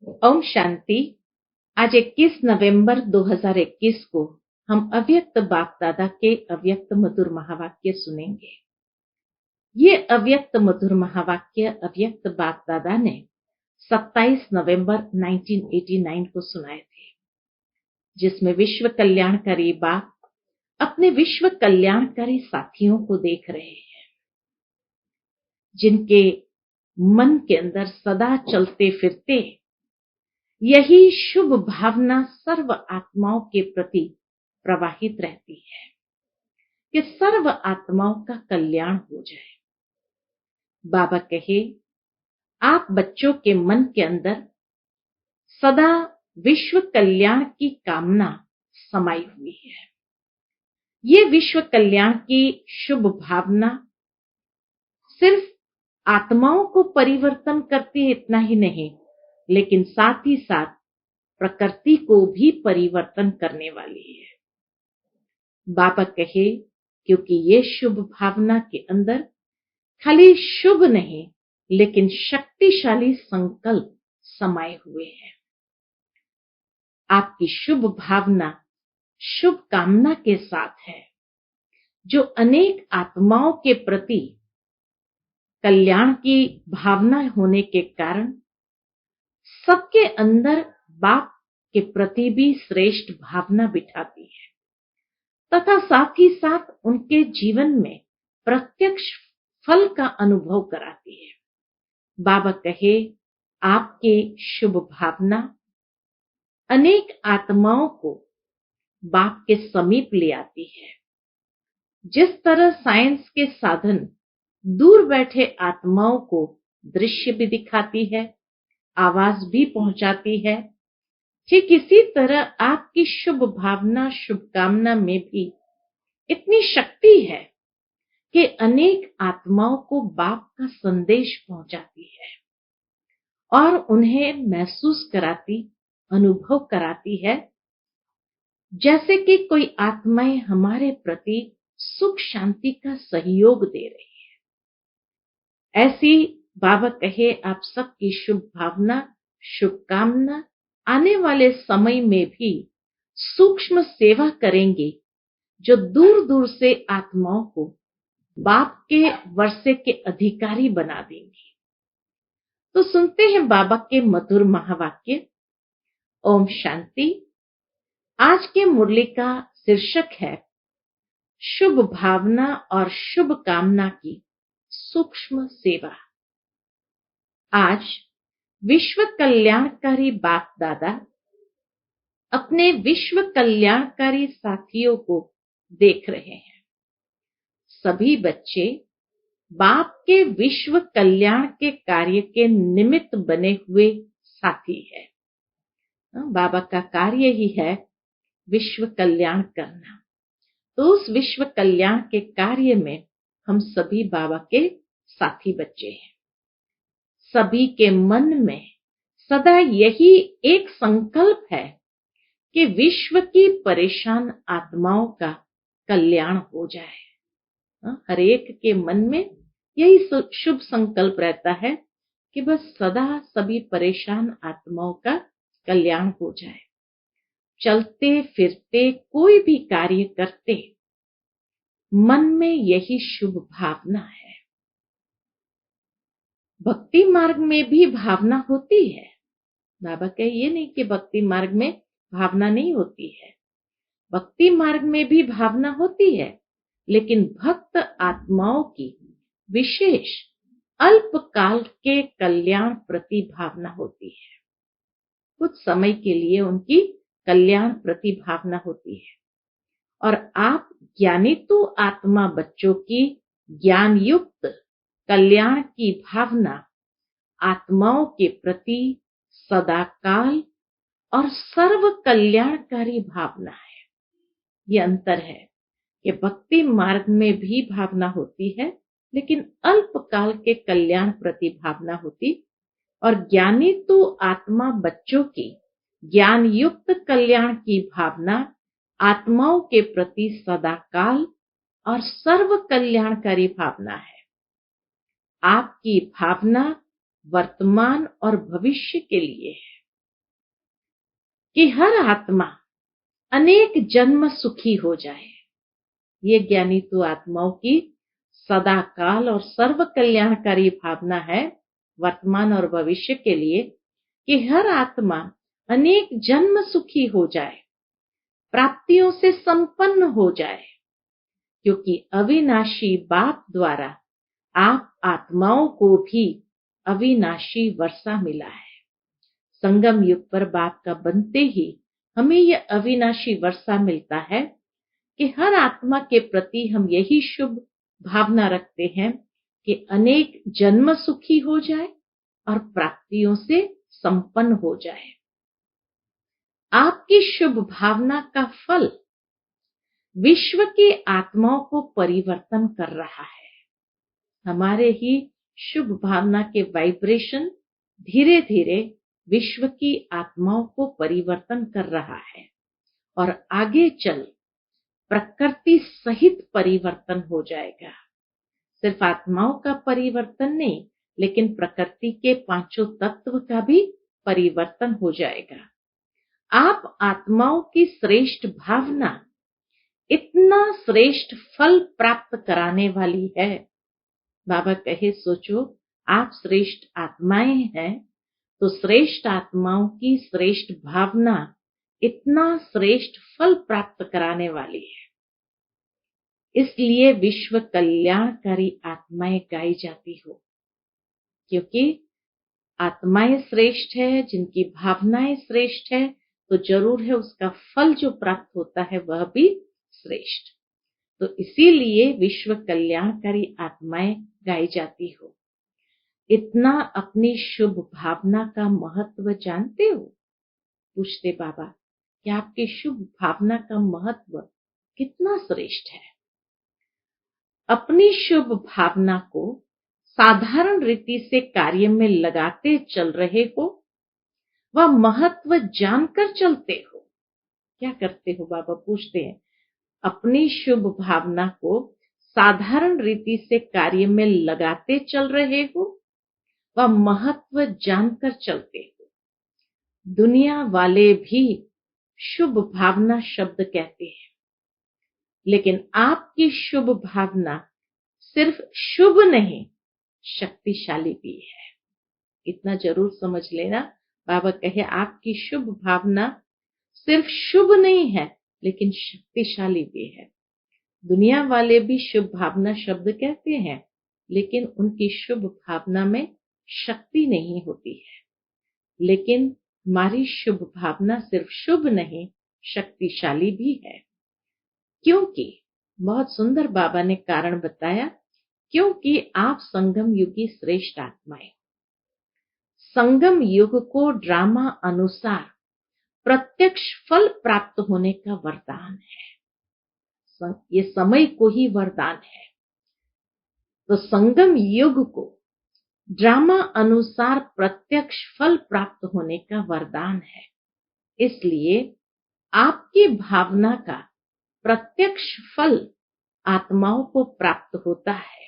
ओम शांति। आज 21 नवंबर 2021 को हम अव्यक्त बाप दादा के अव्यक्त मधुर महावाक्य सुनेंगे। ये अव्यक्त मधुर महावाक्य अव्यक्त बाप दादा ने 27 नवंबर 1989 को सुनाए थे, जिसमें विश्व कल्याणकारी बाप अपने विश्व कल्याणकारी साथियों को देख रहे हैं, जिनके मन के अंदर सदा चलते फिरते यही शुभ भावना सर्व आत्माओं के प्रति प्रवाहित रहती है कि सर्व आत्माओं का कल्याण हो जाए। बाबा कहे, आप बच्चों के मन के अंदर सदा विश्व कल्याण की कामना समाई हुई है। ये विश्व कल्याण की शुभ भावना सिर्फ आत्माओं को परिवर्तन करती है, इतना ही नहीं, लेकिन साथ ही साथ प्रकृति को भी परिवर्तन करने वाली है। बाबा कहे, क्योंकि ये शुभ भावना के अंदर खाली शुभ नहीं लेकिन शक्तिशाली संकल्प समाये हुए हैं। आपकी शुभ भावना शुभ कामना के साथ है, जो अनेक आत्माओं के प्रति कल्याण की भावना होने के कारण सबके अंदर बाप के प्रति भी श्रेष्ठ भावना बिठाती है तथा साथ ही साथ उनके जीवन में प्रत्यक्ष फल का अनुभव कराती है। बाबा कहे, आपके शुभ भावना अनेक आत्माओं को बाप के समीप ले आती है। जिस तरह साइंस के साधन दूर बैठे आत्माओं को दृश्य भी दिखाती है, आवाज भी पहुंचाती है, ठीक इसी तरह आपकी शुभ भावना शुभकामना में भी इतनी शक्ति है कि अनेक आत्माओं को बाप का संदेश पहुंचाती है और उन्हें महसूस कराती, अनुभव कराती है, जैसे कि कोई आत्माएं हमारे प्रति सुख शांति का सहयोग दे रही है। ऐसी बाबा कहे, आप सबकी शुभ भावना शुभकामना आने वाले समय में भी सूक्ष्म सेवा करेंगे, जो दूर दूर से आत्माओं को बाप के वर्षे के अधिकारी बना देंगे। तो सुनते हैं बाबा के मधुर महावाक्य। ओम शांति। आज के मुरली का शीर्षक है शुभ भावना और शुभ कामना की सूक्ष्म सेवा। आज विश्व कल्याणकारी बाप दादा अपने विश्व कल्याणकारी साथियों को देख रहे हैं। सभी बच्चे बाप के विश्व कल्याण के कार्य के निमित्त बने हुए साथी है। बाबा का कार्य ही है विश्व कल्याण करना। तो उस विश्व कल्याण के कार्य में हम सभी बाबा के साथी बच्चे हैं। सभी के मन में सदा यही एक संकल्प है कि विश्व की परेशान आत्माओं का कल्याण हो जाए। हर एक के मन में यही शुभ संकल्प रहता है कि बस सदा सभी परेशान आत्माओं का कल्याण हो जाए। चलते फिरते कोई भी कार्य करते मन में यही शुभ भावना है। भक्ति मार्ग में भी भावना होती है। बाबा कहे, ये नहीं कि भक्ति मार्ग में भावना नहीं होती है। भक्ति मार्ग में भी भावना होती है, लेकिन भक्त आत्माओं की विशेष अल्पकाल के कल्याण प्रति भावना होती है। कुछ समय के लिए उनकी कल्याण प्रति भावना होती है। और आप ज्ञानी तो आत्मा बच्चों की ज्ञान युक्त कल्याण की भावना आत्माओं के प्रति सदाकाल और सर्व कल्याणकारी भावना है। ये अंतर है कि भक्ति मार्ग में भी भावना होती है, लेकिन अल्पकाल के कल्याण प्रति भावना होती, और ज्ञानी तो आत्मा बच्चों की ज्ञान युक्त कल्याण की भावना आत्माओं के प्रति सदाकाल और सर्व कल्याणकारी भावना है। आपकी भावना वर्तमान और भविष्य के लिए है। कि हर आत्मा अनेक जन्म सुखी हो जाए। ये ज्ञानी तो आत्माओं की सदाकाल और सर्व कल्याणकारी भावना है, वर्तमान और भविष्य के लिए, कि हर आत्मा अनेक जन्म सुखी हो जाए, प्राप्तियों से संपन्न हो जाए, क्योंकि अविनाशी बाप द्वारा आप आत्माओं को भी अविनाशी वर्षा मिला है। संगम युग पर बाप का बनते ही हमें यह अविनाशी वर्षा मिलता है कि हर आत्मा के प्रति हम यही शुभ भावना रखते हैं कि अनेक जन्म सुखी हो जाए और प्राप्तियों से संपन्न हो जाए। आपकी शुभ भावना का फल विश्व की आत्माओं को परिवर्तन कर रहा है। हमारे ही शुभ भावना के वाइब्रेशन धीरे धीरे विश्व की आत्माओं को परिवर्तन कर रहा है और आगे चल प्रकृति सहित परिवर्तन हो जाएगा। सिर्फ आत्माओं का परिवर्तन नहीं, लेकिन प्रकृति के पांचों तत्व का भी परिवर्तन हो जाएगा। आप आत्माओं की श्रेष्ठ भावना इतना श्रेष्ठ फल प्राप्त कराने वाली है। बाबा कहे, सोचो आप श्रेष्ठ आत्माएं हैं, तो श्रेष्ठ आत्माओं की श्रेष्ठ भावना इतना श्रेष्ठ फल प्राप्त कराने वाली है। इसलिए विश्व कल्याणकारी आत्माएं गाई जाती हो, क्योंकि आत्माएं श्रेष्ठ है, जिनकी भावनाएं श्रेष्ठ है, तो जरूर है उसका फल जो प्राप्त होता है वह भी श्रेष्ठ। तो इसीलिए विश्व कल्याणकारी आत्माएं गाई जाती हो। इतना अपनी शुभ भावना का महत्व जानते हो? पूछते बाबा, कि आपकी शुभ भावना का महत्व कितना श्रेष्ठ है। अपनी शुभ भावना को साधारण रीति से कार्य में लगाते चल रहे हो, वह महत्व जानकर चलते हो। क्या करते हो? बाबा पूछते हैं, अपनी शुभ भावना को साधारण रीति से कार्य में लगाते चल रहे हो, वह महत्व जानकर चलते हो। दुनिया वाले भी शुभ भावना शब्द कहते हैं, लेकिन आपकी शुभ भावना सिर्फ शुभ नहीं, शक्तिशाली भी है। इतना जरूर समझ लेना। बाबा कहे, आपकी शुभ भावना सिर्फ शुभ नहीं है, लेकिन शक्तिशाली भी है। दुनिया वाले भी शुभ भावना शब्द कहते हैं, लेकिन उनकी शुभ भावना में शक्ति नहीं होती है। लेकिन हमारी शुभ भावना सिर्फ शुभ नहीं, शक्तिशाली भी है। क्योंकि बहुत सुंदर बाबा ने कारण बताया, क्योंकि आप संगम युगी श्रेष्ठ आत्माएं। संगम युग को ड्रामा अनुसार प्रत्यक्ष फल प्राप्त होने का वरदान है। ये समय को ही वरदान है। तो संगम युग को ड्रामा अनुसार प्रत्यक्ष फल प्राप्त होने का वरदान है। इसलिए आपकी भावना का प्रत्यक्ष फल आत्माओं को प्राप्त होता है।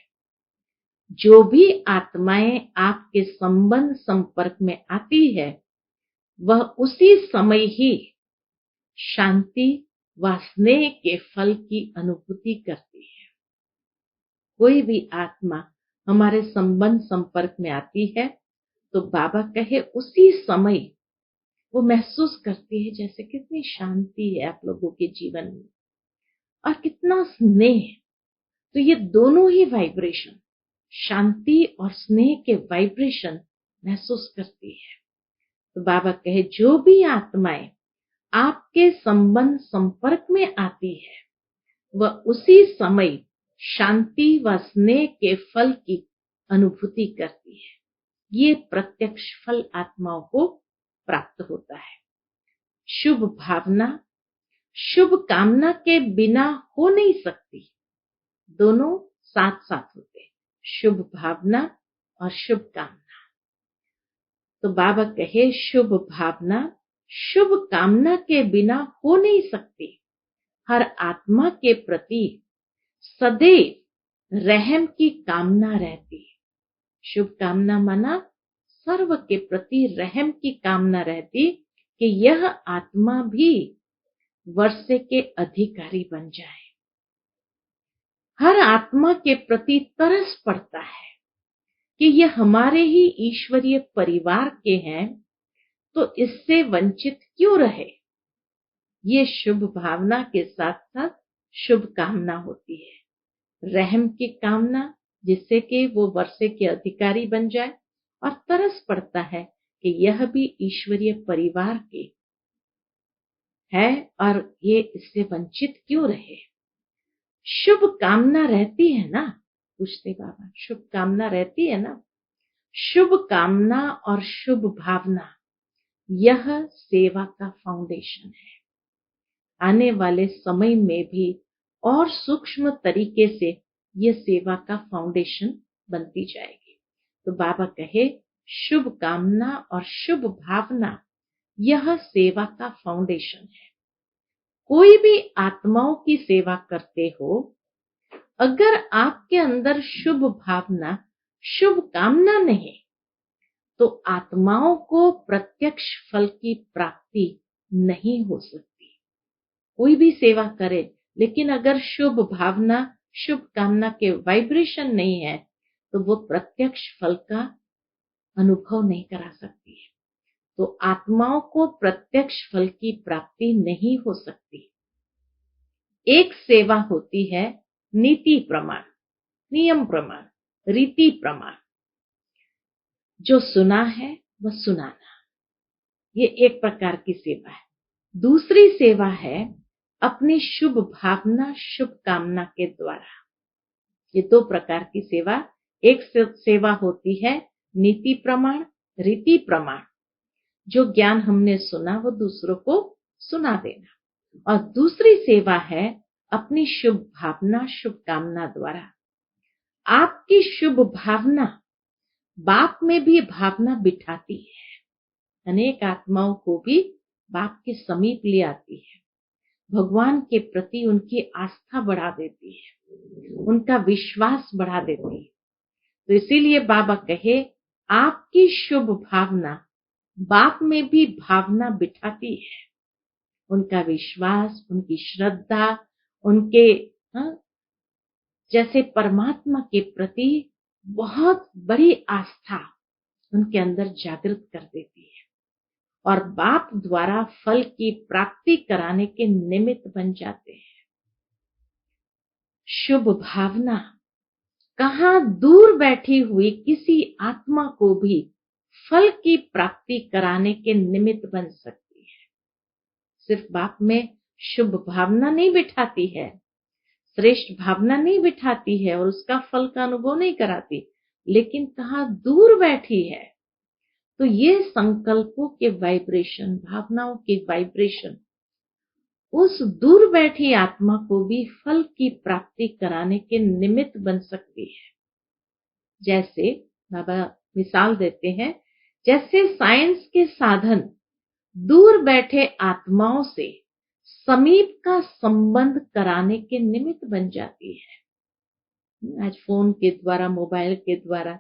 जो भी आत्माएं आपके संबंध संपर्क में आती है, वह उसी समय ही शांति व स्नेह के फल की अनुभूति करती है। कोई भी आत्मा हमारे संबंध संपर्क में आती है, तो बाबा कहे उसी समय वो महसूस करती है जैसे कितनी शांति है आप लोगों के जीवन में और कितना स्नेह। तो ये दोनों ही वाइब्रेशन, शांति और स्नेह के वाइब्रेशन महसूस करती है। तो बाबा कहे, जो भी आत्माएं आपके संबंध संपर्क में आती है, वह उसी समय शांति व स्नेह के फल की अनुभूति करती है। ये प्रत्यक्ष फल आत्माओं को प्राप्त होता है। शुभ भावना शुभ कामना के बिना हो नहीं सकती। दोनों साथ साथ होते हैं, शुभ भावना और शुभ कामना। तो बाबा कहे, शुभ भावना शुभ कामना के बिना हो नहीं सकती। हर आत्मा के प्रति सदैव रहम की कामना रहती है। शुभ कामना माना सर्व के प्रति रहम की कामना रहती, कि यह आत्मा भी वर्षे के अधिकारी बन जाए। हर आत्मा के प्रति तरस पड़ता है कि यह हमारे ही ईश्वरीय परिवार के हैं, तो इससे वंचित क्यों रहे। ये शुभ भावना के साथ साथ शुभ कामना होती है, रहम की कामना, जिससे कि वो वर्षे के अधिकारी बन जाए, और तरस पड़ता है कि यह भी ईश्वरीय परिवार के है और ये इससे वंचित क्यों रहे। शुभ कामना रहती है ना, पूछते बाबा, शुभ कामना रहती है ना। शुभ कामना और शुभ भावना, यह सेवा का फाउंडेशन है। आने वाले समय में भी और सूक्ष्म तरीके से यह सेवा का फाउंडेशन बनती जाएगी। तो बाबा कहे, शुभ कामना और शुभ भावना यह सेवा का फाउंडेशन है। कोई भी आत्माओं की सेवा करते हो, अगर आपके अंदर शुभ भावना, शुभ कामना नहीं, तो आत्माओं को प्रत्यक्ष फल की प्राप्ति नहीं हो सकती। कोई भी सेवा करे, लेकिन अगर शुभ भावना, शुभ कामना के वाइब्रेशन नहीं है, तो वो प्रत्यक्ष फल का अनुभव नहीं करा सकती है। तो आत्माओं को प्रत्यक्ष फल की प्राप्ति नहीं हो सकती। एक सेवा होती है नीति प्रमाण, नियम प्रमाण, रीति प्रमाण। जो सुना है वह सुनाना, ये एक प्रकार की सेवा है। दूसरी सेवा है अपनी शुभ भावना, शुभ कामना के द्वारा। ये दो प्रकार की सेवा। एक सेवा होती है नीति प्रमाण, रीति प्रमाण। जो ज्ञान हमने सुना वो दूसरों को सुना देना। और दूसरी सेवा है अपनी शुभ भावना, शुभ कामना द्वारा। आपकी शुभ भावना बाप में भी भावना बिठाती है, अनेक आत्माओं को भी बाप के समीप ले आती है, भगवान के प्रति उनकी आस्था बढ़ा देती है, उनका विश्वास बढ़ा देती है। तो इसीलिए बाबा कहे, आपकी शुभ भावना बाप में भी भावना बिठाती है। उनका विश्वास, उनकी श्रद्धा, उनके जैसे परमात्मा के प्रति बहुत बड़ी आस्था उनके अंदर जागृत कर देती है, और बाप द्वारा फल की प्राप्ति कराने के निमित्त बन जाते हैं। शुभ भावना कहाँ दूर बैठी हुई किसी आत्मा को भी फल की प्राप्ति कराने के निमित्त बन सकती है। सिर्फ बाप में शुभ भावना नहीं बिठाती है, श्रेष्ठ भावना नहीं बिठाती है और उसका फल का अनुभव नहीं कराती, लेकिन कहाँ दूर बैठी है, तो ये संकल्पों के वाइब्रेशन, भावनाओं के वाइब्रेशन उस दूर बैठी आत्मा को भी फल की प्राप्ति कराने के निमित्त बन सकती है। जैसे बाबा मिसाल देते हैं, जैसे साइंस के साधन दूर बैठे आत्माओं से समीप का संबंध कराने के निमित्त बन जाती है। आज फोन के द्वारा, मोबाइल के द्वारा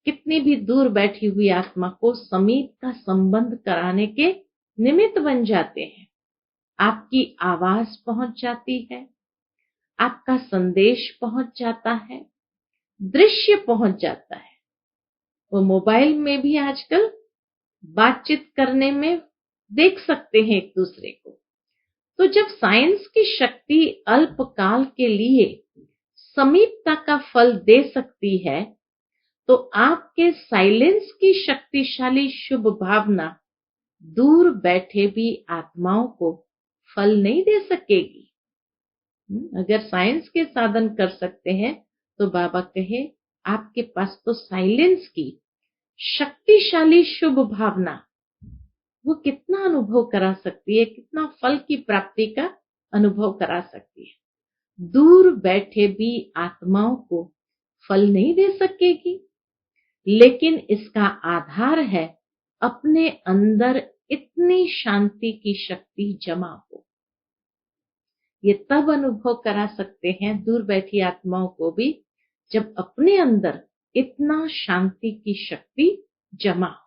कितनी भी दूर बैठी हुई आत्मा को समीप का संबंध कराने के निमित्त बन जाते हैं। आपकी आवाज पहुंच जाती है, आपका संदेश पहुंच जाता है, दृश्य पहुंच जाता है। वो मोबाइल में भी आजकल बातचीत करने में देख सकते हैं एक दूसरे को। तो जब साइंस की शक्ति अल्पकाल के लिए समीपता का फल दे सकती है, तो आपके साइलेंस की शक्तिशाली शुभ भावना दूर बैठे भी आत्माओं को फल नहीं दे सकेगी। अगर साइंस के साधन कर सकते हैं, तो बाबा कहे आपके पास तो साइलेंस की शक्तिशाली शुभ भावना वो कितना अनुभव करा सकती है, कितना फल की प्राप्ति का अनुभव करा सकती है। दूर बैठे भी आत्माओं को फल नहीं दे सकेगी, लेकिन इसका आधार है अपने अंदर इतनी शांति की शक्ति जमा हो। ये तब अनुभव करा सकते हैं दूर बैठी आत्माओं को भी, जब अपने अंदर इतना शांति की शक्ति जमा हो।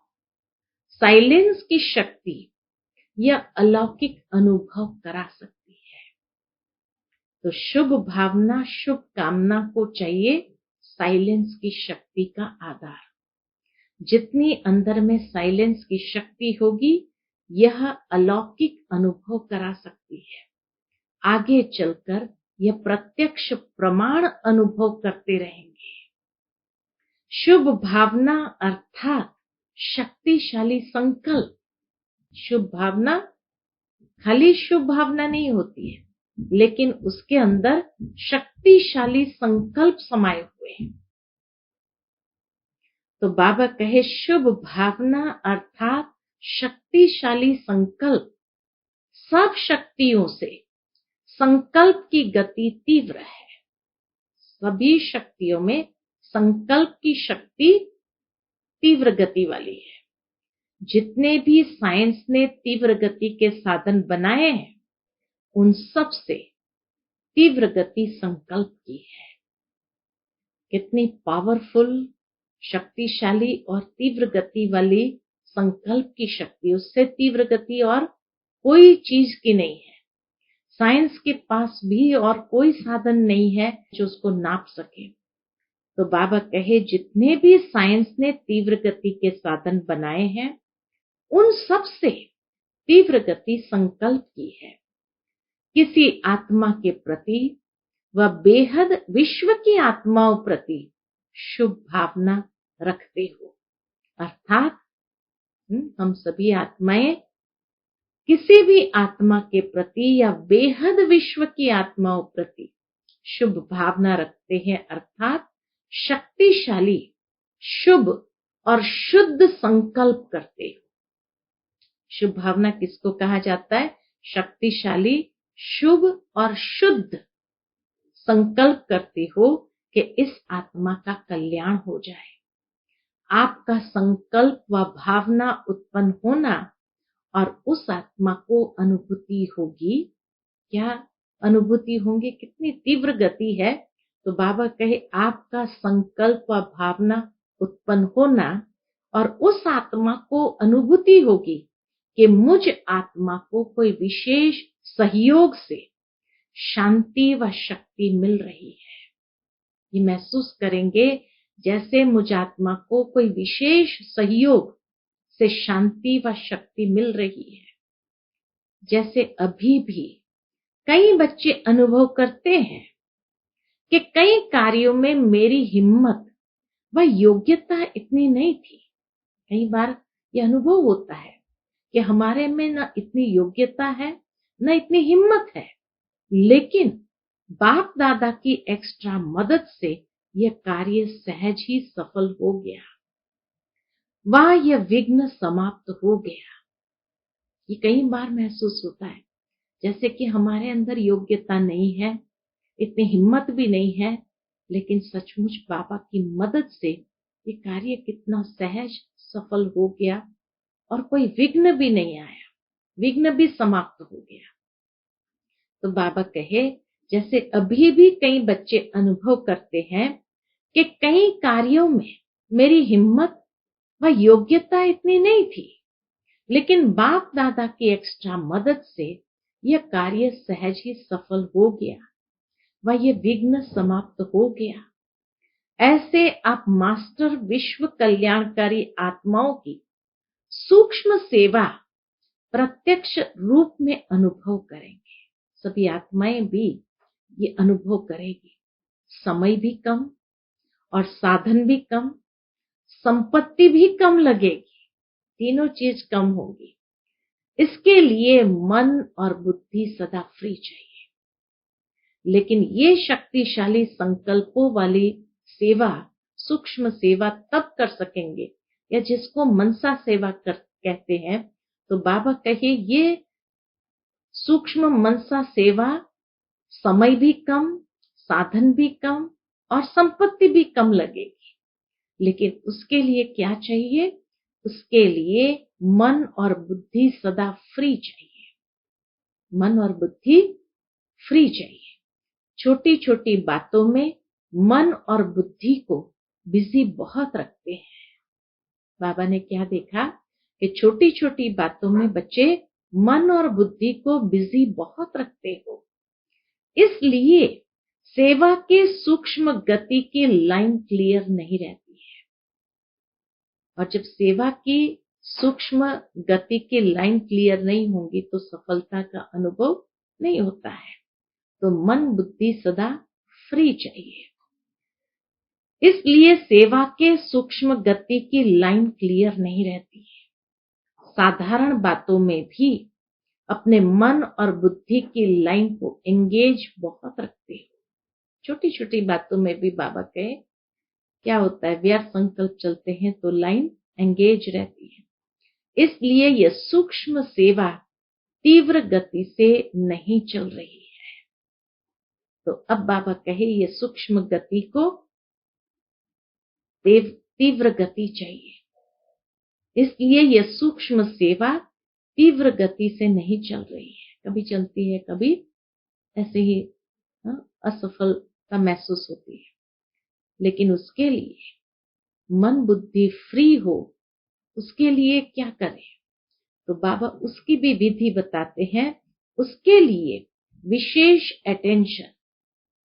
साइलेंस की शक्ति यह अलौकिक अनुभव करा सकती है। तो शुभ भावना, शुभ कामना को चाहिए साइलेंस की शक्ति का आधार। जितनी अंदर में साइलेंस की शक्ति होगी, यह अलौकिक अनुभव करा सकती है। आगे चलकर यह प्रत्यक्ष प्रमाण अनुभव करते रहेंगे। शुभ भावना अर्थात शक्तिशाली संकल्प। शुभ भावना खाली शुभ भावना नहीं होती है, लेकिन उसके अंदर शक्तिशाली संकल्प समाये हुए हैं। तो बाबा कहे शुभ भावना अर्थात शक्तिशाली संकल्प। सब शक्तियों से संकल्प की गति तीव्र है। सभी शक्तियों में संकल्प की शक्ति तीव्र गति वाली है। जितने भी साइंस ने तीव्र गति के साधन बनाए हैं, उन सब से तीव्र गति संकल्प की है। कितनी पावरफुल, शक्तिशाली और तीव्र गति वाली संकल्प की शक्ति, उससे तीव्र गति और कोई चीज की नहीं है। साइंस के पास भी और कोई साधन नहीं है जो उसको नाप सके। तो बाबा कहे जितने भी साइंस ने तीव्र गति के साधन बनाए हैं, उन सब से तीव्र गति संकल्प की है। किसी आत्मा के प्रति व बेहद विश्व की आत्माओं प्रति शुभ भावना रखते हो। अर्थात हम सभी आत्माएं किसी भी आत्मा के प्रति या बेहद विश्व की आत्माओं प्रति शुभ भावना रखते हैं, अर्थात शक्तिशाली, शुभ और शुद्ध संकल्प करते हो। शुभ भावना किसको कहा जाता है? शक्तिशाली, शुभ और शुद्ध संकल्प करते हो कि इस आत्मा का कल्याण हो जाए। आपका संकल्प व भावना उत्पन्न होना और उस आत्मा को अनुभूति होगी। क्या अनुभूति होंगी? कितनी तीव्र गति है। तो बाबा कहे आपका संकल्प व भावना उत्पन्न होना और उस आत्मा को अनुभूति होगी कि मुझ आत्मा को कोई विशेष सहयोग से शांति व शक्ति मिल रही है। ये महसूस करेंगे जैसे मुझ आत्मा को कोई विशेष सहयोग से शांति व शक्ति मिल रही है। जैसे अभी भी कई बच्चे अनुभव करते हैं कि कई कार्यों में मेरी हिम्मत व योग्यता इतनी नहीं थी। कई बार यह अनुभव होता है कि हमारे में न इतनी योग्यता है, न इतनी हिम्मत है, लेकिन बाप दादा की एक्स्ट्रा मदद से यह कार्य सहज ही सफल हो गया। वह यह विघ्न समाप्त हो गया। ये कई बार महसूस होता है जैसे कि हमारे अंदर योग्यता नहीं है, इतनी हिम्मत भी नहीं है, लेकिन सचमुच बाबा की मदद से ये कार्य कितना सहज सफल हो गया और कोई विघ्न भी नहीं आया, विघ्न भी समाप्त हो गया। तो बाबा कहे जैसे अभी भी कई बच्चे अनुभव करते हैं कि कई कार्यों में मेरी हिम्मत व योग्यता इतनी नहीं थी, लेकिन बाप दादा की एक्स्ट्रा मदद से यह कार्य सहज ही सफल हो गया व यह विघ्न समाप्त हो गया। ऐसे आप मास्टर विश्व कल्याणकारी आत्माओं की सूक्ष्म सेवा प्रत्यक्ष रूप में अनुभव करेंगे। सभी आत्माएं भी ये अनुभव करेगी। समय भी कम और साधन भी कम, संपत्ति भी कम लगेगी, तीनों चीज कम होगी। इसके लिए मन और बुद्धि सदा फ्री चाहिए। लेकिन ये शक्तिशाली संकल्पों वाली सेवा, सूक्ष्म सेवा तब कर सकेंगे या जिसको मनसा सेवा कहते हैं। तो बाबा कहे ये सूक्ष्म मनसा सेवा समय भी कम, साधन भी कम और संपत्ति भी कम लगेगी। लेकिन उसके लिए क्या चाहिए? उसके लिए मन और बुद्धि सदा फ्री चाहिए। मन और बुद्धि फ्री चाहिए। छोटी छोटी बातों में मन और बुद्धि को बिजी बहुत रखते हैं। बाबा ने क्या देखा कि छोटी छोटी बातों में बच्चे मन और बुद्धि को बिजी बहुत रखते हो, इसलिए सेवा के सूक्ष्म गति की लाइन क्लियर नहीं रहती है। और जब सेवा की सूक्ष्म गति की लाइन क्लियर नहीं होगी तो सफलता का अनुभव नहीं होता है। तो मन बुद्धि सदा फ्री चाहिए। इसलिए सेवा के सूक्ष्म गति की लाइन क्लियर नहीं रहती है। साधारण बातों में भी अपने मन और बुद्धि की लाइन को एंगेज बहुत रखते हो। छोटी छोटी बातों में भी बाबा कहे क्या होता है, व्यर्थ संकल्प चलते हैं तो लाइन एंगेज रहती है। इसलिए यह सूक्ष्म सेवा तीव्र गति से नहीं चल रही है। तो अब बाबा कहे ये सूक्ष्म गति को तीव्र गति चाहिए। इसलिए यह सूक्ष्म सेवा तीव्र गति से नहीं चल रही है। कभी चलती है, कभी ऐसे ही असफलता महसूस होती है। लेकिन उसके लिए मन बुद्धि फ्री हो, उसके लिए क्या करें? तो बाबा उसकी भी विधि बताते हैं। उसके लिए विशेष अटेंशन,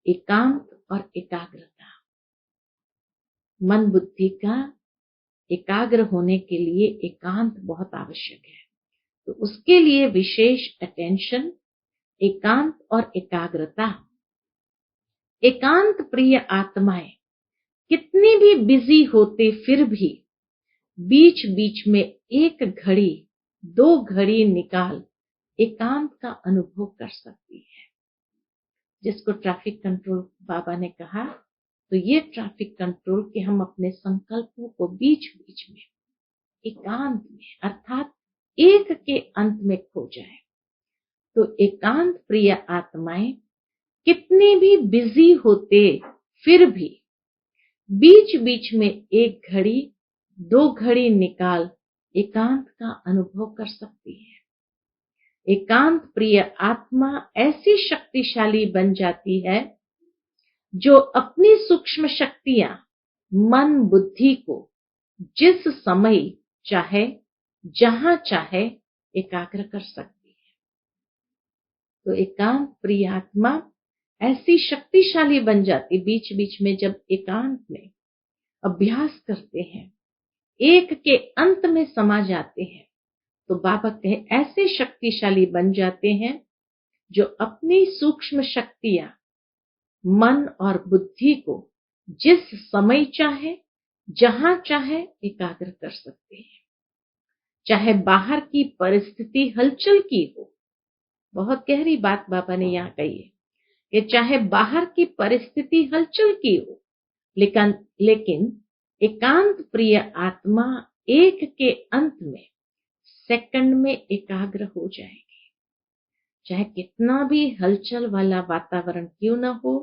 एकांत और एकाग्रता। मन बुद्धि का एकाग्र होने के लिए एकांत बहुत आवश्यक है। तो उसके लिए विशेष अटेंशन, एकांत और एकाग्रता। एकांत प्रिय आत्माएं कितनी भी बिजी होते फिर भी बीच बीच में एक घड़ी 2 घड़ी निकाल एकांत का अनुभव कर सकती है। जिसको ट्रैफिक कंट्रोल बाबा ने कहा, तो ये ट्रैफिक कंट्रोल कि हम अपने संकल्पों को बीच बीच में एकांत में अर्थात एक के अंत में खो जाए। तो एकांत प्रिय आत्माएं कितनी भी बिजी होते फिर भी बीच बीच में एक घड़ी 2 घड़ी निकाल एकांत का अनुभव कर सकती है। एकांत प्रिय आत्मा ऐसी शक्तिशाली बन जाती है जो अपनी सूक्ष्म शक्तियां मन बुद्धि को जिस समय चाहे जहां चाहे एकाग्र कर सकती है। तो एकांत प्रिय आत्मा ऐसी शक्तिशाली बन जाती, बीच बीच में जब एकांत में अभ्यास करते हैं, एक के अंत में समा जाते हैं, तो बाबा कहे ऐसे शक्तिशाली बन जाते हैं जो अपनी सूक्ष्म शक्तियां मन और बुद्धि को जिस समय चाहे जहां चाहे एकाग्र कर सकते हैं। चाहे बाहर की परिस्थिति हलचल की हो, बहुत गहरी बात बाबा ने यहाँ कही है कि चाहे बाहर की परिस्थिति हलचल की हो, लेकिन एकांत प्रिय आत्मा एक के अंत में सेकंड में एकाग्र हो जाएगी। चाहे कितना भी हलचल वाला वातावरण क्यों न हो,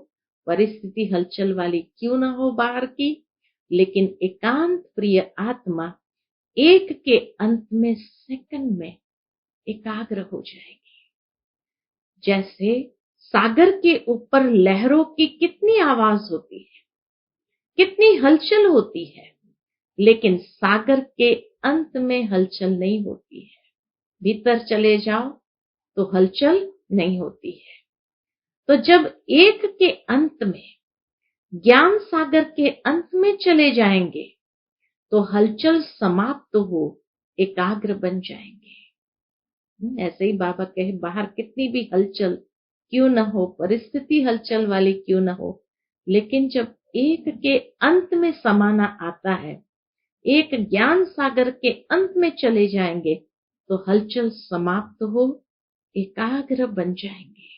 परिस्थिति हलचल वाली क्यों न हो बाहर की, लेकिन एकांत प्रिय आत्मा एक के अंत में सेकंड में एकाग्र हो जाएगी। जैसे सागर के ऊपर लहरों की कितनी आवाज होती है, कितनी हलचल होती है, लेकिन सागर के अंत में हलचल नहीं होती है। भीतर चले जाओ तो हलचल नहीं होती है। तो जब एक के अंत में, ज्ञान सागर के अंत में चले जाएंगे तो हलचल समाप्त हो एकाग्र बन जाएंगे। ऐसे ही बाबा कहे बाहर कितनी भी हलचल क्यों न हो, परिस्थिति हलचल वाली क्यों न हो, लेकिन जब एक के अंत में समाना आता है, एक ज्ञान सागर के अंत में चले जाएंगे तो हलचल समाप्त हो एकाग्र बन जाएंगे।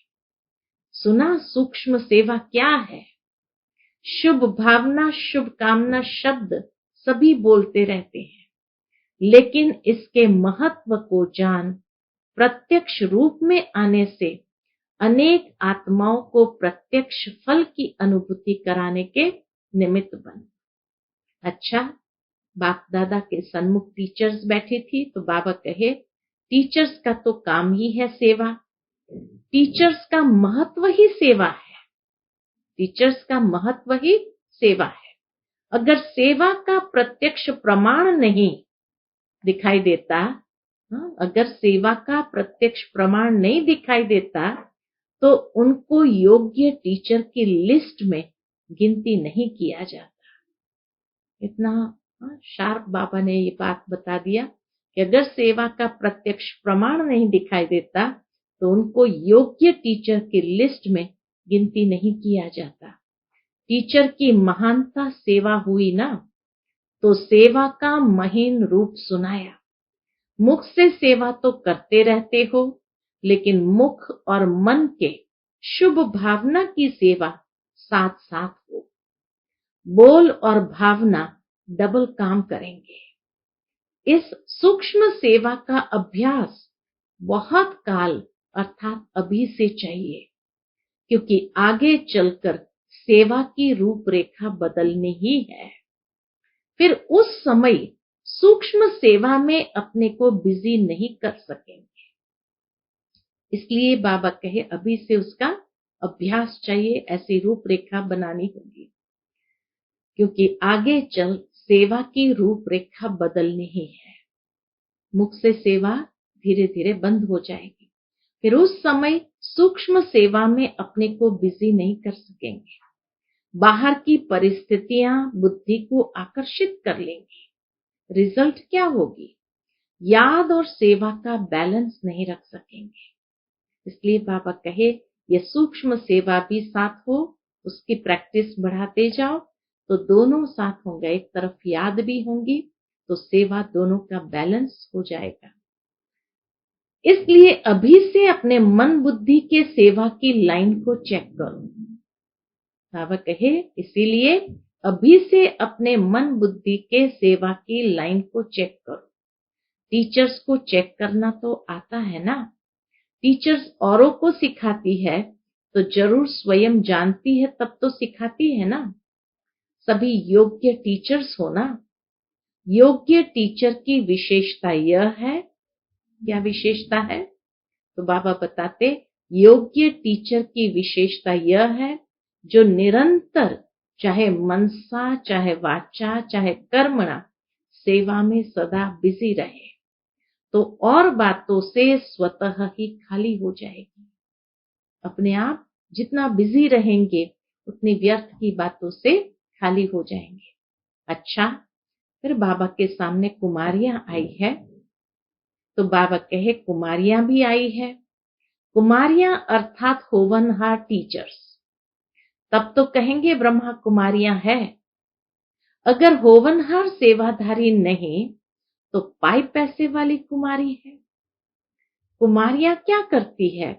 सुना सूक्ष्म सेवा क्या है? शुभ भावना, शुभ कामना शब्द सभी बोलते रहते हैं, लेकिन इसके महत्व को जान प्रत्यक्ष रूप में आने से अनेक आत्माओं को प्रत्यक्ष फल की अनुभूति कराने के निमित्त बन। अच्छा, बाप दादा के सन्मुख टीचर्स बैठी थी, तो बाबा कहे टीचर्स का तो काम ही है सेवा, टीचर्स का महत्व ही सेवा है, टीचर्स का महत्व ही सेवा है। अगर सेवा का प्रत्यक्ष प्रमाण नहीं दिखाई देता अगर सेवा का प्रत्यक्ष प्रमाण नहीं दिखाई देता तो उनको योग्य टीचर की लिस्ट में गिनती नहीं किया जाता। इतना शार्प बाबा ने ये बात बता दिया कि अगर सेवा का प्रत्यक्ष प्रमाण नहीं दिखाई देता तो उनको योग्य टीचर की लिस्ट में गिनती नहीं किया जाता। टीचर की महानता सेवा हुई ना, तो सेवा का महीन रूप सुनाया। मुख से सेवा तो करते रहते हो, लेकिन मुख और मन के शुभ भावना की सेवा साथ साथ हो। बोल और भावना डबल काम करेंगे। इस सूक्ष्म सेवा का अभ्यास बहुत काल अर्थात अभी से चाहिए, क्योंकि आगे चलकर सेवा की रूपरेखा बदलनी ही है। फिर उस समय सूक्ष्म सेवा में अपने को बिजी नहीं कर सकेंगे। इसलिए बाबा कहे अभी से उसका अभ्यास चाहिए, ऐसी रूपरेखा बनानी होगी, क्योंकि आगे चल सेवा की रूपरेखा बदलनी ही है। मुख से सेवा धीरे धीरे बंद हो जाएगी। फिर उस समय सूक्ष्म सेवा में अपने को बिजी नहीं कर सकेंगे। बाहर की परिस्थितियां बुद्धि को आकर्षित कर लेंगी। रिजल्ट क्या होगी? याद और सेवा का बैलेंस नहीं रख सकेंगे। इसलिए बाबा कहे ये सूक्ष्म सेवा भी साथ हो, उसकी प्रैक्टिस बढ़ाते जाओ तो दोनों साथ होंगे। एक तरफ याद भी होंगी तो सेवा दोनों का बैलेंस हो जाएगा। इसलिए अभी से अपने मन बुद्धि के सेवा की लाइन को चेक करो। बाबा कहे इसीलिए अभी से अपने मन बुद्धि के सेवा की लाइन को चेक करो। टीचर्स को चेक करना तो आता है ना। टीचर्स औरों को सिखाती है तो जरूर स्वयं जानती है, तब तो सिखाती है ना। सभी योग्य टीचर्स हो ना। योग्य टीचर की विशेषता यह है, क्या विशेषता है? तो बाबा बताते योग्य टीचर की विशेषता यह है जो निरंतर चाहे मनसा चाहे वाचा चाहे कर्मणा सेवा में सदा बिजी रहे, तो और बातों से स्वतः ही खाली हो जाएगी। अपने आप जितना बिजी रहेंगे उतनी व्यर्थ की बातों से खाली हो जाएंगे। अच्छा, फिर बाबा के सामने कुमारियां आई है, तो बाबा कहे कुमारियां भी आई है। कुमारियां अर्थात होवनहार टीचर्स। तब तो कहेंगे ब्रह्मा कुमारियां है। अगर होवनहार सेवाधारी नहीं तो पाई पैसे वाली कुमारी है। कुमारियां क्या करती है?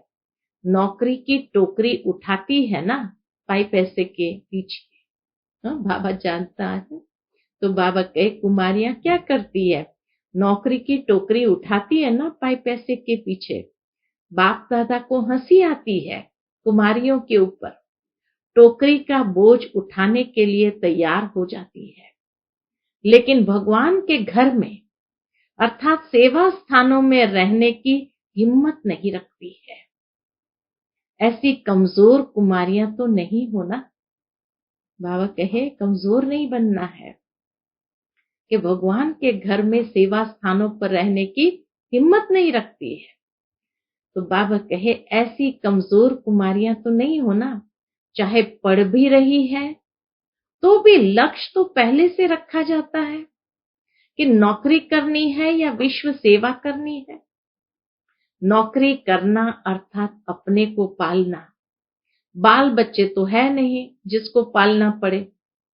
नौकरी की टोकरी उठाती है ना पाई पैसे के पीछे। बाबा जानता है। तो बाबा कहे कुमारियां क्या करती है? नौकरी की टोकरी उठाती है ना पाई पैसे के पीछे। बाप दादा को हंसी आती है कुमारियों के ऊपर। टोकरी का बोझ उठाने के लिए तैयार हो जाती है, लेकिन भगवान के घर में अर्थात सेवा स्थानों में रहने की हिम्मत नहीं रखती है। ऐसी कमजोर कुमारियां तो नहीं होना। बाबा कहे कमजोर नहीं बनना है कि भगवान के घर में सेवा स्थानों पर रहने की हिम्मत नहीं रखती है। तो बाबा कहे ऐसी कमजोर कुमारियां तो नहीं होना। चाहे पढ़ भी रही है तो भी लक्ष्य तो पहले से रखा जाता है कि नौकरी करनी है या विश्व सेवा करनी है। नौकरी करना अर्थात अपने को पालना। बाल बच्चे तो है नहीं जिसको पालना पड़े,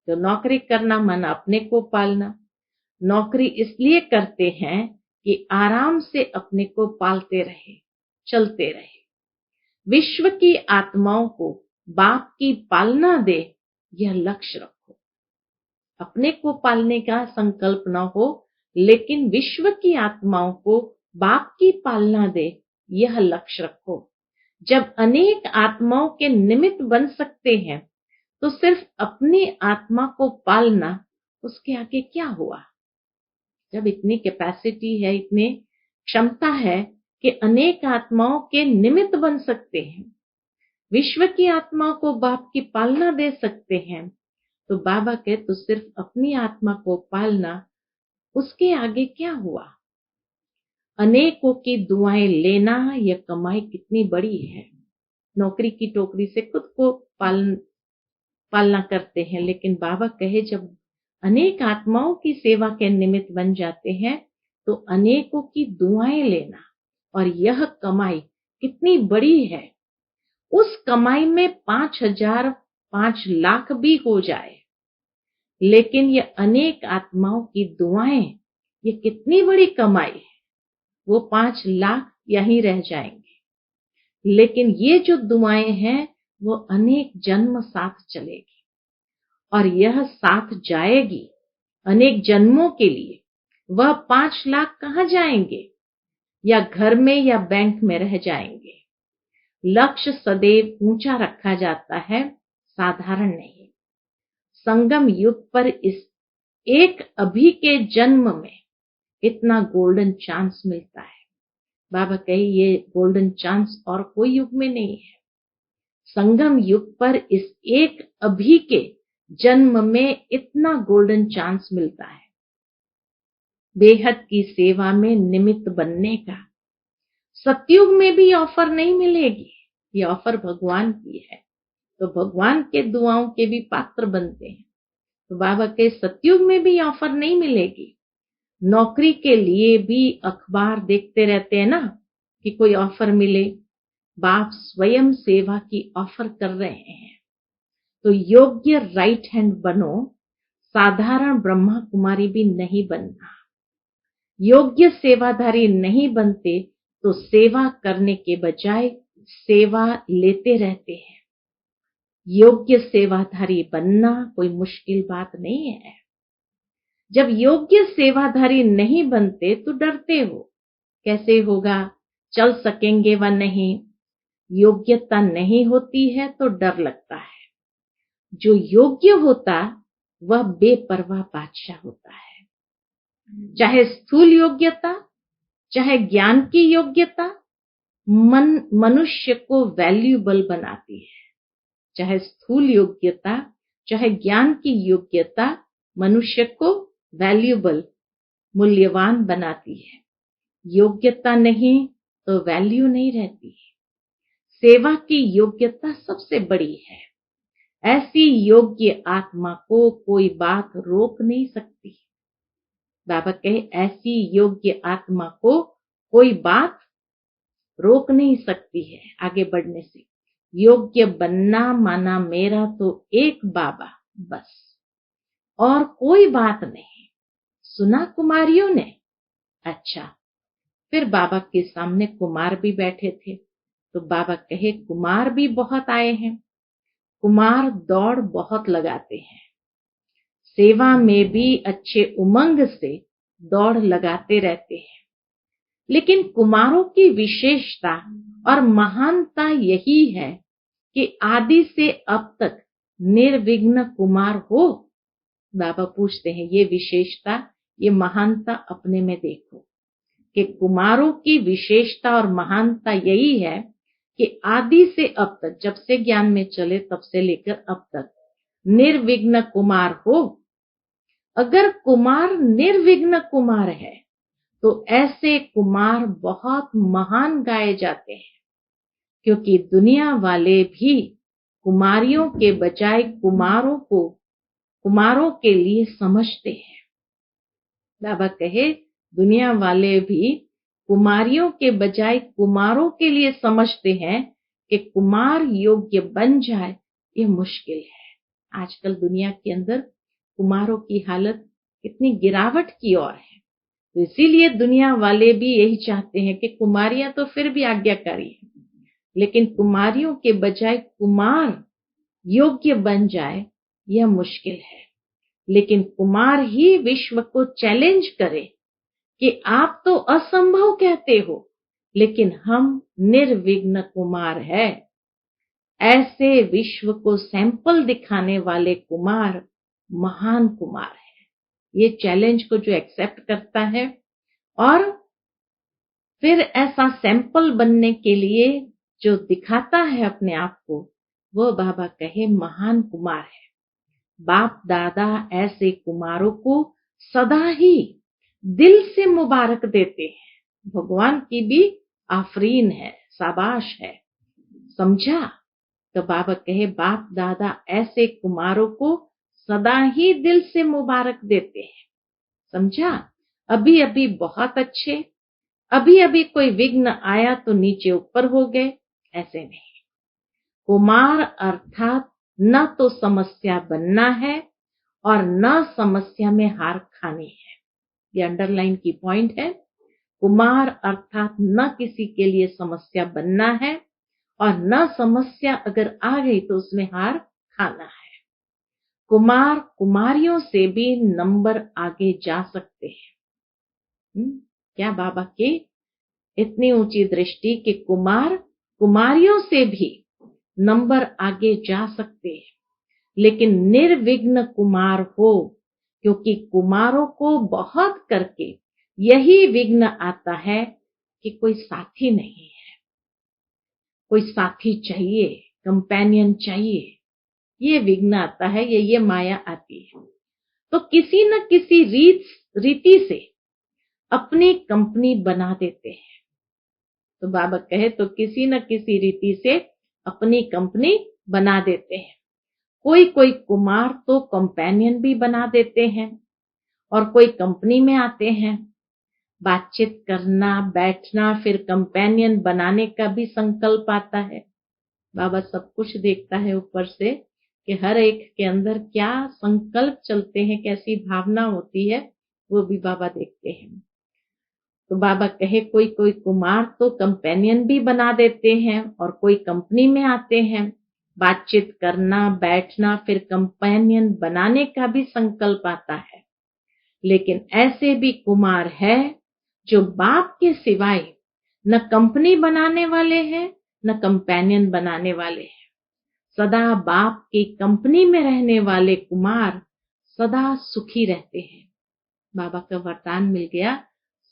तो नौकरी करना माना अपने को पालना। नौकरी इसलिए करते हैं कि आराम से अपने को पालते रहे, चलते रहे। विश्व की आत्माओं को बाप की पालना दे, यह लक्ष्य रखो। अपने को पालने का संकल्प न हो, लेकिन विश्व की आत्माओं को बाप की पालना दे, यह लक्ष्य रखो। जब अनेक आत्माओं के निमित्त बन सकते हैं तो सिर्फ अपनी आत्मा को पालना, उसके आगे क्या हुआ? जब इतनी कैपेसिटी है, इतनी क्षमता है कि अनेक आत्माओं के निमित्त बन सकते हैं, विश्व की आत्माओं को बाप की पालना दे सकते हैं, तो बाबा के तो सिर्फ अपनी आत्मा को पालना, उसके आगे क्या हुआ? अनेकों की दुआएं लेना, यह कमाई कितनी बड़ी है। नौकरी की टोकरी से खुद को पालना करते हैं, लेकिन बाबा कहे जब अनेक आत्माओं की सेवा के निमित्त बन जाते हैं तो अनेकों की दुआएं लेना, और यह कमाई कितनी बड़ी है। उस कमाई में 5,000 5,00,000 भी हो जाए, लेकिन ये अनेक आत्माओं की दुआएं, ये कितनी बड़ी कमाई है। वो 5,00,000 यहीं रह जाएंगे, लेकिन ये जो दुआएं हैं वो अनेक जन्म साथ चलेगी, और यह साथ जाएगी अनेक जन्मों के लिए। वह 5,00,000 कहाँ जाएंगे, या घर में या बैंक में रह जाएंगे। लक्ष्य सदैव ऊंचा रखा जाता है, साधारण नहीं। संगम युग पर इस एक अभी के जन्म में इतना गोल्डन चांस मिलता है। बाबा कहे ये गोल्डन चांस और कोई युग में नहीं है। संगम युग पर इस एक अभी के जन्म में इतना गोल्डन चांस मिलता है, बेहद की सेवा में निमित्त बनने का। सतयुग में भी ऑफर नहीं मिलेगी, ये ऑफर भगवान की है, तो भगवान के दुआओं के भी पात्र बनते हैं। तो बाबा के सतयुग में भी ऑफर नहीं मिलेगी। नौकरी के लिए भी अखबार देखते रहते हैं ना कि कोई ऑफर मिले। बाप स्वयं सेवा की ऑफर कर रहे हैं, तो योग्य राइट हैंड बनो। साधारण ब्रह्मा कुमारी भी नहीं बनना। योग्य सेवाधारी नहीं बनते तो सेवा करने के बजाय सेवा लेते रहते हैं। योग्य सेवाधारी बनना कोई मुश्किल बात नहीं है। जब योग्य सेवाधारी नहीं बनते तो डरते हो, कैसे होगा, चल सकेंगे व नहीं। योग्यता नहीं होती है तो डर लगता है। जो योग्य होता वह बेपरवाह बादशाह होता है। चाहे स्थूल योग्यता, चाहे ज्ञान की योग्यता मनुष्य को वैल्यूएबल बनाती है। चाहे स्थूल योग्यता, चाहे ज्ञान की योग्यता मनुष्य को वैल्यूएबल, मूल्यवान बनाती है। योग्यता नहीं तो वैल्यू नहीं रहती है। सेवा की योग्यता सबसे बड़ी है। ऐसी योग्य आत्मा को कोई बात रोक नहीं सकती। बाबा कहे ऐसी योग्य आत्मा को कोई बात रोक नहीं सकती है आगे बढ़ने से। योग्य बनना माना मेरा तो एक बाबा बस, और कोई बात नहीं। सुना कुमारियों ने? अच्छा, फिर बाबा के सामने कुमार भी बैठे थे, तो बाबा कहे कुमार भी बहुत आए हैं। कुमार दौड़ बहुत लगाते हैं, सेवा में भी अच्छे उमंग से दौड़ लगाते रहते हैं। लेकिन कुमारों की विशेषता और महानता यही है कि आदि से अब तक निर्विघ्न कुमार हो। बाबा पूछते हैं ये विशेषता, ये महानता अपने में देखो कि कुमारों की विशेषता और महानता यही है कि आदि से अब तक, जब से ज्ञान में चले तब से लेकर अब तक निर्विघ्न कुमार हो। अगर कुमार निर्विघ्न कुमार है तो ऐसे कुमार बहुत महान गाए जाते हैं, क्योंकि दुनिया वाले भी कुमारियों के बजाय कुमारों के लिए समझते हैं। बाबा कहे दुनिया वाले भी कुमारियों के बजाय कुमारों के लिए समझते हैं कि कुमार योग्य बन जाए ये मुश्किल है। आजकल दुनिया के अंदर कुमारों की हालत कितनी गिरावट की ओर है, तो इसीलिए दुनिया वाले भी यही चाहते हैं कि कुमारियां तो फिर भी आज्ञाकारी हैं, लेकिन कुमारियों के बजाय कुमार योग्य बन जाए यह मुश्किल है। लेकिन कुमार ही विश्व को चैलेंज करे कि आप तो असंभव कहते हो, लेकिन हम निर्विघ्न कुमार है। ऐसे विश्व को सैंपल दिखाने वाले कुमार महान कुमार है। ये चैलेंज को जो एक्सेप्ट करता है और फिर ऐसा सैंपल बनने के लिए जो दिखाता है अपने आप को, वो बाबा कहे महान कुमार है। बाप दादा ऐसे कुमारों को सदा ही दिल से मुबारक देते हैं, भगवान की भी आफरीन है, शाबाश है। समझा? तो बाबा कहे बाप दादा ऐसे कुमारों को सदा ही दिल से मुबारक देते हैं। समझा? अभी अभी बहुत अच्छे, अभी अभी कोई विघ्न आया तो नीचे ऊपर हो गए, ऐसे नहीं। कुमार अर्थात न तो समस्या बनना है और न समस्या में हार खानी है। ये अंडरलाइन की पॉइंट है। कुमार अर्थात न किसी के लिए समस्या बनना है और न समस्या अगर आ गई तो उसमें हार खाना है। कुमार कुमारियों से भी नंबर आगे जा सकते हैं। क्या बाबा की इतनी ऊंची दृष्टि कि कुमार कुमारियों से भी नंबर आगे जा सकते हैं, लेकिन निर्विघ्न कुमार हो, क्योंकि कुमारों को बहुत करके यही विघ्न आता है कि कोई साथी नहीं है, कोई साथी चाहिए, कंपेनियन चाहिए, ये विघ्न आता है, ये माया आती है। तो किसी न किसी रीति से अपनी कंपनी बना देते हैं। तो बाबा कहे तो किसी न किसी रीति से अपनी कंपनी बना देते हैं। कोई कोई कुमार तो कंपेनियन भी बना देते हैं और कोई कंपनी में आते हैं। बातचीत करना, बैठना, फिर कंपेनियन बनाने का भी संकल्प आता है। बाबा सब कुछ देखता है ऊपर से कि हर एक के अंदर क्या संकल्प चलते हैं, कैसी भावना होती है, वो भी बाबा देखते हैं। तो बाबा कहे कोई कोई कुमार तो कंपेनियन भी बना देते हैं और कोई कंपनी में आते हैं। बातचीत करना, बैठना, फिर कंपेनियन बनाने का भी संकल्प आता है। लेकिन ऐसे भी कुमार है जो बाप के सिवाय न कंपनी बनाने वाले हैं न कंपेनियन बनाने वाले हैं। सदा बाप की कंपनी में रहने वाले कुमार सदा सुखी रहते हैं। बाबा का वरदान मिल गया,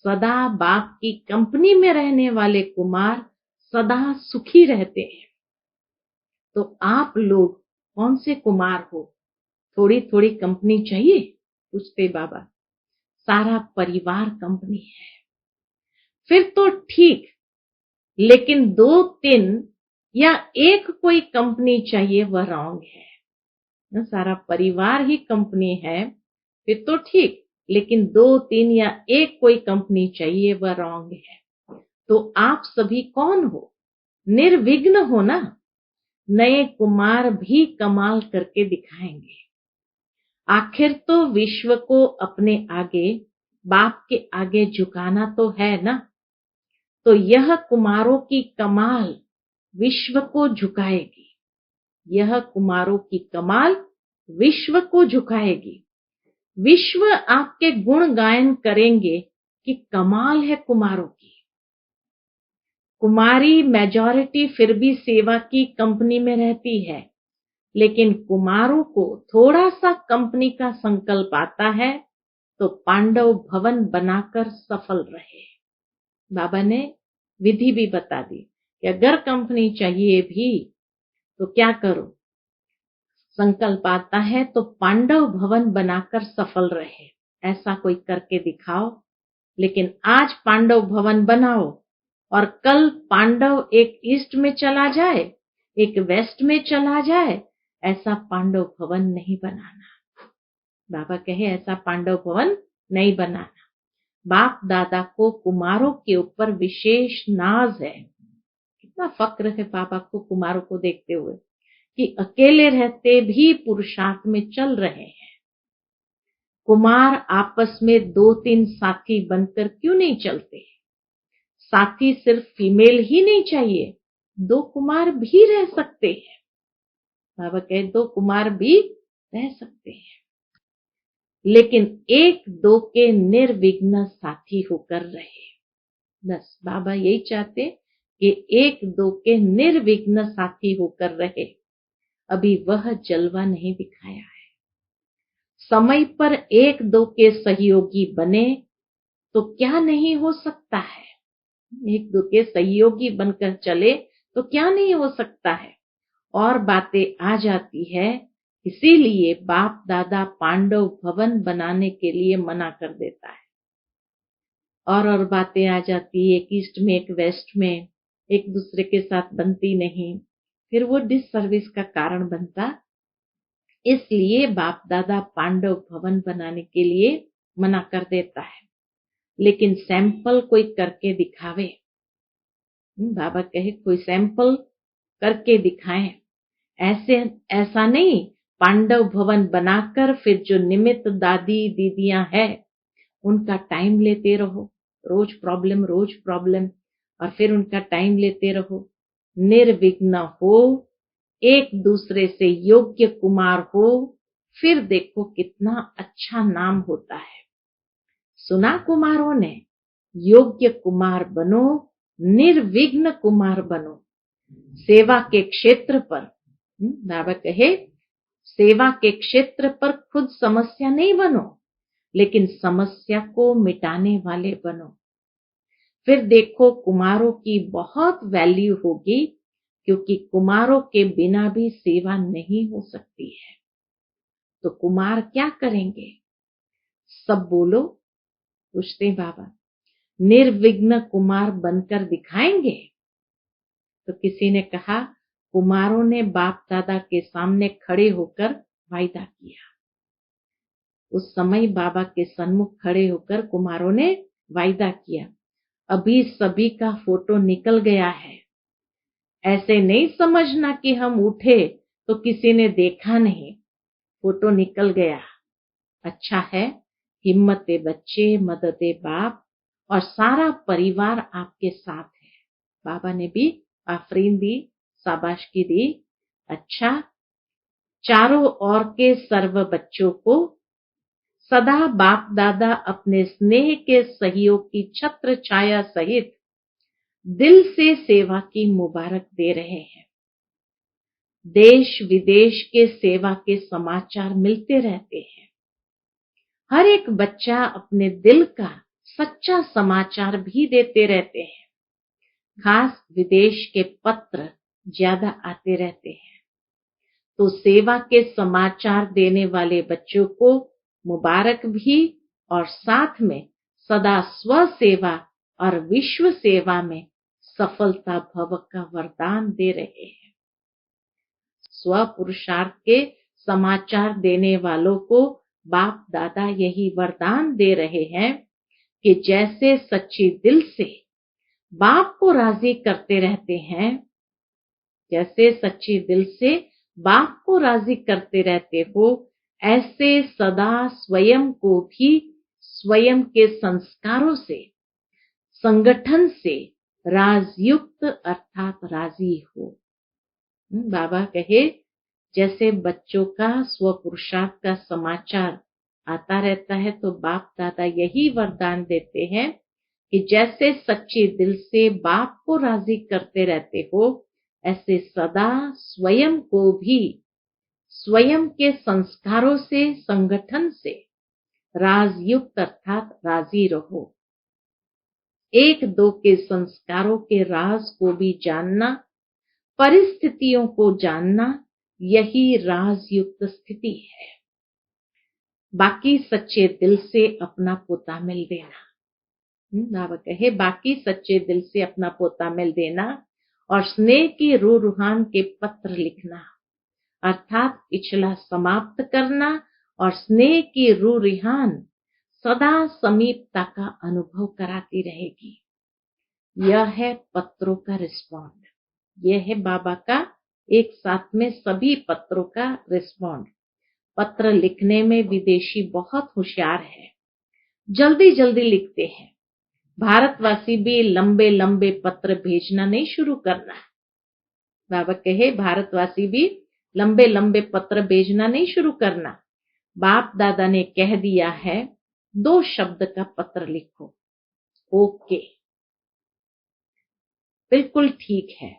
सदा बाप की कंपनी में रहने वाले कुमार सदा सुखी रहते हैं। तो आप लोग कौन से कुमार हो? थोड़ी थोड़ी कंपनी चाहिए? पूछते बाबा। सारा परिवार कंपनी है फिर तो ठीक, लेकिन 2-3 या एक कोई कंपनी चाहिए, वह रॉन्ग है। सारा परिवार ही कंपनी है फिर तो ठीक, लेकिन 2-3 या एक कोई कंपनी चाहिए, वह रॉन्ग है। तो आप सभी कौन हो? निर्विघ्न हो ना? नए कुमार भी कमाल करके दिखाएंगे। आखिर तो विश्व को अपने आगे, बाप के आगे झुकाना तो है ना। तो यह कुमारों की कमाल विश्व को झुकाएगी। यह कुमारों की कमाल विश्व को झुकाएगी। विश्व आपके गुण गायन करेंगे कि कमाल है कुमारों की। कुमारी मेजॉरिटी फिर भी सेवा की कंपनी में रहती है, लेकिन कुमारों को थोड़ा सा कंपनी का संकल्प आता है तो पांडव भवन बनाकर सफल रहे। बाबा ने विधि भी बता दी कि अगर कंपनी चाहिए भी तो क्या करो, संकल्प आता है तो पांडव भवन बनाकर सफल रहे। ऐसा कोई करके दिखाओ। लेकिन आज पांडव भवन बनाओ और कल पांडव एक ईस्ट में चला जाए, एक वेस्ट में चला जाए, ऐसा पांडव भवन नहीं बनाना। बाबा कहे ऐसा पांडव भवन नहीं बनाना। बाप दादा को कुमारों के ऊपर विशेष नाज है। कितना फक्र है बाबा को कुमारों को देखते हुए कि अकेले रहते भी पुरुषार्थ में चल रहे हैं। कुमार आपस में 2-3 साथी बनकर क्यों नहीं चलते? साथी सिर्फ फीमेल ही नहीं चाहिए, 2 कुमार भी रह सकते हैं। बाबा कहे 2 कुमार भी रह सकते हैं, लेकिन 1-2 के निर्विघ्न साथी होकर रहे। बस बाबा यही चाहते कि 1-2 के निर्विघ्न साथी होकर रहे। अभी वह जलवा नहीं दिखाया है। समय पर 1-2 के सहयोगी बने तो क्या नहीं हो सकता है। 1-2 के सहयोगी बनकर चले तो क्या नहीं हो सकता है। और बातें आ जाती है, इसीलिए बाप दादा पांडव भवन बनाने के लिए मना कर देता है। और बातें आ जाती, एक ईस्ट में एक वेस्ट में, एक दूसरे के साथ बनती नहीं, फिर वो डिससर्विस का कारण बनता। इसलिए बाप दादा पांडव भवन बनाने के लिए मना कर देता है, लेकिन सैंपल कोई करके दिखावे। बाबा कहे कोई सैंपल करके दिखाएं। ऐसा नहीं पांडव भवन बनाकर फिर जो निमित्त दादी दीदियां हैं उनका टाइम लेते रहो, रोज प्रॉब्लम, और फिर उनका टाइम लेते रहो। निर्विघ्न हो, एक दूसरे से योग्य कुमार हो, फिर देखो कितना अच्छा नाम होता है। सुना कुमारों ने, योग्य कुमार बनो, निर्विघ्न कुमार बनो। सेवा के क्षेत्र पर बाबा कहे सेवा के क्षेत्र पर खुद समस्या नहीं बनो, लेकिन समस्या को मिटाने वाले बनो। फिर देखो कुमारों की बहुत वैल्यू होगी, क्योंकि कुमारों के बिना भी सेवा नहीं हो सकती है। तो कुमार क्या करेंगे? सब बोलो, पूछते बाबा। निर्विघ्न कुमार बनकर दिखाएंगे? तो किसी ने कहा कुमारों ने बाप दादा के सामने खड़े होकर वायदा किया। उस समय बाबा के सन्मुख खड़े होकर कुमारों ने वायदा किया। अभी सभी का फोटो निकल गया है। ऐसे नहीं समझना कि हम उठे तो किसी ने देखा नहीं, फोटो निकल गया। अच्छा है, हिम्मते बच्चे, मददे बाप और सारा परिवार आपके साथ है। बाबा ने भी आफरीन दी, शाबाशी दी। अच्छा, चारों ओर के सर्व बच्चों को सदा बाप दादा अपने स्नेह के सहयोग की छत्र छाया सहित दिल से सेवा की मुबारक दे रहे हैं। देश विदेश के सेवा के समाचार मिलते रहते हैं। हर एक बच्चा अपने दिल का सच्चा समाचार भी देते रहते हैं। खास विदेश के पत्र ज्यादा आते रहते हैं। तो सेवा के समाचार देने वाले बच्चों को मुबारक भी, और साथ में सदा स्व सेवा और विश्व सेवा में सफलता भव का वरदान दे रहे हैं। स्व पुरुषार्थ के समाचार देने वालों को बाप दादा यही वरदान दे रहे हैं कि जैसे सच्चे दिल से बाप को राजी करते रहते हैं, जैसे सच्चे दिल से बाप को राजी करते रहते हो, ऐसे सदा स्वयं को भी स्वयं के संस्कारों से, संगठन से राजयुक्त अर्थात राजी हो। बाबा कहे जैसे बच्चों का स्व पुरुषार्थ का समाचार आता रहता है, तो बाप दादा यही वरदान देते हैं कि जैसे सच्चे दिल से बाप को राजी करते रहते हो, ऐसे सदा स्वयं को भी स्वयं के संस्कारों से, संगठन से राजयुक्त अर्थात राजी रहो। एक दो के संस्कारों के राज को भी जानना, परिस्थितियों को जानना, यही राजयुक्त स्थिति है। बाकी सच्चे दिल से अपना पोता मिल देना। बाबा कहे बाकी सच्चे दिल से अपना पोता मिल देना और स्नेह की रूह रूहान के पत्र लिखना, अर्थात पिछला समाप्त करना और स्नेह की रूह रिहान सदा समीपता का अनुभव कराती रहेगी। यह है पत्रों का रिस्पॉन्ड। यह है बाबा का एक साथ में सभी पत्रों का रिस्पॉन्ड। पत्र लिखने में विदेशी बहुत होशियार है, जल्दी जल्दी लिखते हैं। भारतवासी भी लंबे लंबे पत्र भेजना नहीं शुरू करना। बाबा कहे भारतवासी भी लंबे लंबे पत्र भेजना नहीं शुरू करना। बाप दादा ने कह दिया है 2 शब्द का पत्र लिखो। ओके, बिल्कुल ठीक है।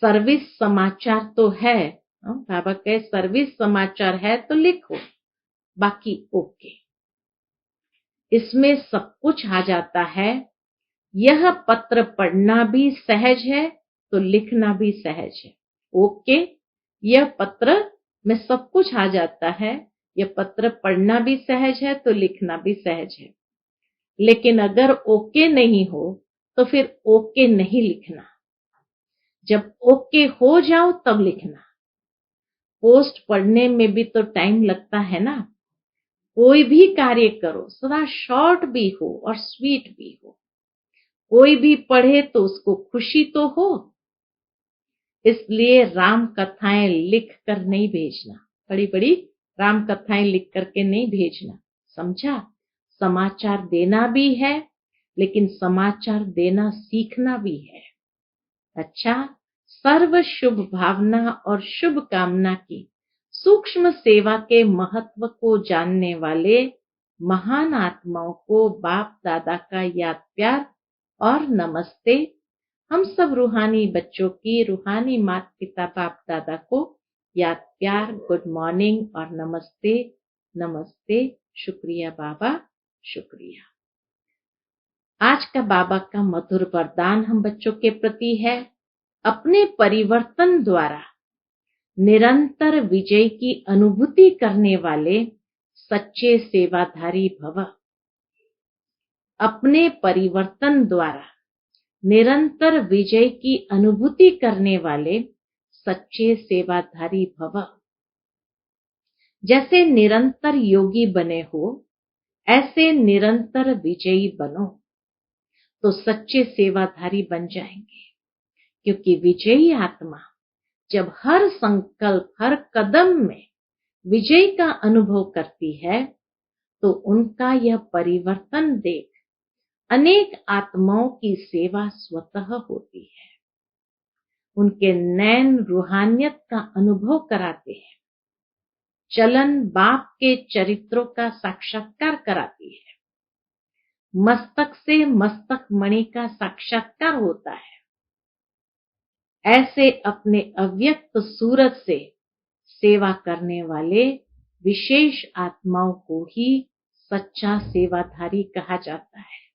सर्विस समाचार तो है, बाबा कहे सर्विस समाचार है तो लिखो, बाकी ओके। इसमें सब कुछ आ जाता है। यह पत्र पढ़ना भी सहज है तो लिखना भी सहज है। ओके, यह पत्र में सब कुछ आ जाता है। यह पत्र पढ़ना भी सहज है तो लिखना भी सहज है। लेकिन अगर ओके नहीं हो तो फिर ओके नहीं लिखना। जब ओके हो जाओ तब लिखना। पोस्ट पढ़ने में भी तो टाइम लगता है ना। कोई भी कार्य करो सदा शॉर्ट भी हो और स्वीट भी हो। कोई भी पढ़े तो उसको खुशी तो हो। इसलिए राम कथाएं लिख कर नहीं भेजना, बड़ी बड़ी राम कथाएं लिख करके नहीं भेजना, समझा। समाचार देना भी है, लेकिन समाचार देना सीखना भी है। अच्छा, सर्व शुभ भावना और शुभ कामना की सूक्ष्म सेवा के महत्व को जानने वाले महान आत्माओं को बाप दादा का याद प्यार और नमस्ते। हम सब रूहानी बच्चों की रूहानी माता पिता बाप दादा को याद प्यार, गुड मॉर्निंग और नमस्ते। नमस्ते, शुक्रिया बाबा, शुक्रिया। आज का बाबा का मधुर वरदान हम बच्चों के प्रति है, अपने परिवर्तन द्वारा निरंतर विजय की अनुभूति करने वाले सच्चे सेवाधारी भव। अपने परिवर्तन द्वारा निरंतर विजय की अनुभूति करने वाले सच्चे सेवाधारी भव। जैसे निरंतर योगी बने हो, ऐसे निरंतर विजयी बनो तो सच्चे सेवाधारी बन जाएंगे। क्योंकि विजयी आत्मा जब हर संकल्प, हर कदम में विजय का अनुभव करती है तो उनका यह परिवर्तन देख अनेक आत्माओं की सेवा स्वतः होती है। उनके नैन रूहानियत का अनुभव कराते हैं। चलन बाप के चरित्रों का साक्षात्कार कराती है। मस्तक से मस्तक मणि का साक्षात्कार होता है। ऐसे अपने अव्यक्त सूरत से सेवा करने वाले विशेष आत्माओं को ही सच्चा सेवाधारी कहा जाता है।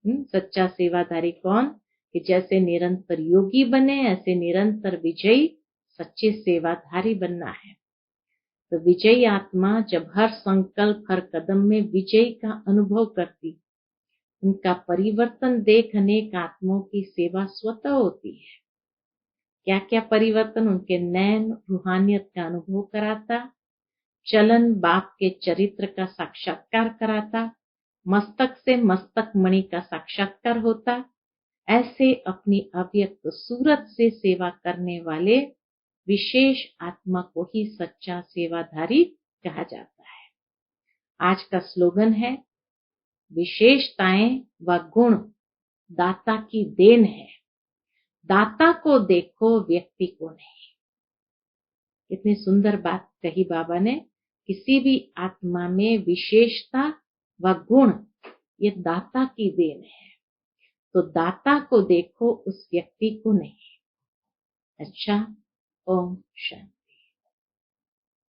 सच्चा सेवाधारी कौन? कि जैसे निरंतर योगी बने ऐसे निरंतर विजयी सच्चे सेवाधारी बनना है। तो विजयी आत्मा जब हर संकल्प, हर कदम में विजय का अनुभव करती, उनका परिवर्तन देख अनेक आत्माओं की सेवा स्वतः होती है। क्या क्या परिवर्तन? उनके नैन रूहानियत का अनुभव कराता, चलन बाप के चरित्र का साक्षात्कार कराता, मस्तक से मस्तक मणि का साक्षात्कार होता। ऐसे अपनी अव्यक्त सूरत से सेवा करने वाले विशेष आत्मा को ही सच्चा सेवाधारी कहा जाता है। आज का स्लोगन है, विशेषताएं व गुण दाता की देन है, दाता को देखो व्यक्ति को नहीं। कितनी सुंदर बात कही बाबा ने। किसी भी आत्मा में विशेषता व गुण ये दाता की देन है, तो दाता को देखो, उस व्यक्ति को नहीं। अच्छा, ओम शांति।